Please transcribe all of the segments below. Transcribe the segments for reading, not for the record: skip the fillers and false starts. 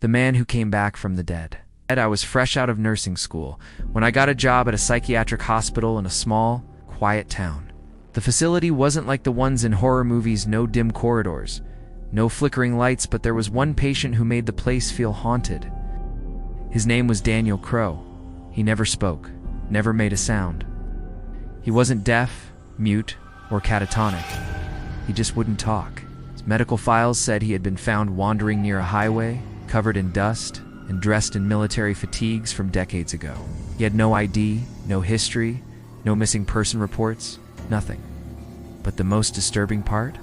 The man who came back from the dead. I was fresh out of nursing school when I got a job at a psychiatric hospital in a small, quiet town. The facility wasn't like the ones in horror movies, no dim corridors, no flickering lights, but there was one patient who made the place feel haunted. His name was Daniel Crow. He never spoke, never made a sound. He wasn't deaf, mute, or catatonic. He just wouldn't talk. His medical files said he had been found wandering near a highway, covered in dust, and dressed in military fatigues from decades ago. He had no ID, no history, no missing person reports, nothing. But the most disturbing part?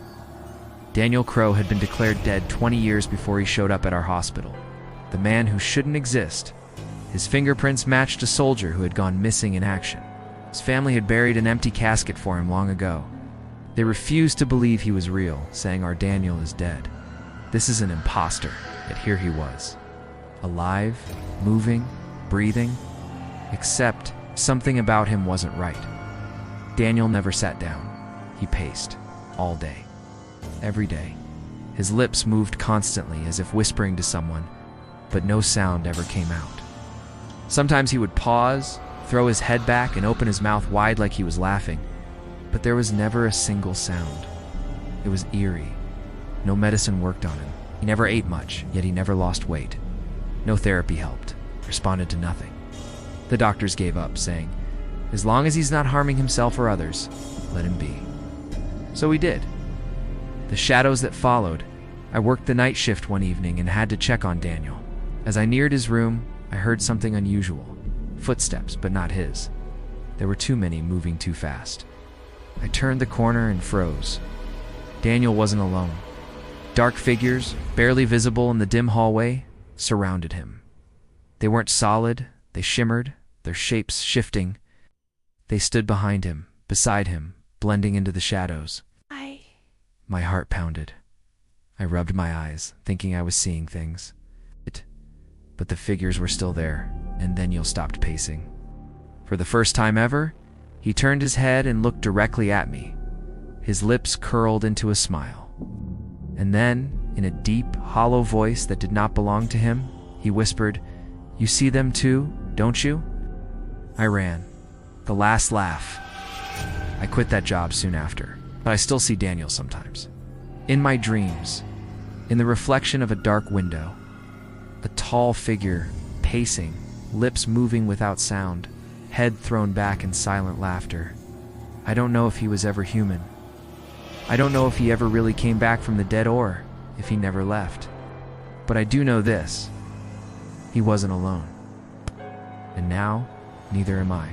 Daniel Crow had been declared dead 20 years before he showed up at our hospital. The man who shouldn't exist. His fingerprints matched a soldier who had gone missing in action. His family had buried an empty casket for him long ago. They refused to believe he was real, saying our Daniel is dead. This is an imposter, yet here he was. Alive, moving, breathing, except something about him wasn't right. Daniel never sat down. He paced, all day, every day. His lips moved constantly as if whispering to someone, but no sound ever came out. Sometimes he would pause, throw his head back, and open his mouth wide like he was laughing, but there was never a single sound. It was eerie. No medicine worked on him. He never ate much, yet he never lost weight. No therapy helped, responded to nothing. The doctors gave up, saying, as long as he's not harming himself or others, let him be. So we did. The shadows that followed. I worked the night shift one evening and had to check on Daniel. As I neared his room, I heard something unusual. Footsteps, but not his. There were too many, moving too fast. I turned the corner and froze. Daniel wasn't alone. Dark figures, barely visible in the dim hallway, surrounded him. They weren't solid, they shimmered, their shapes shifting. They stood behind him, beside him, blending into the shadows. My heart pounded. I rubbed my eyes, thinking I was seeing things. But the figures were still there, and Daniel stopped pacing. For the first time ever, he turned his head and looked directly at me. His lips curled into a smile. And then, in a deep, hollow voice that did not belong to him, he whispered, "You see them too, don't you?" I ran. The last laugh. I quit that job soon after, but I still see Daniel sometimes. In my dreams, in the reflection of a dark window, a tall figure, pacing, lips moving without sound, head thrown back in silent laughter. I don't know if he was ever human. I don't know if he ever really came back from the dead or if he never left. But I do know this: he wasn't alone. And now, neither am I.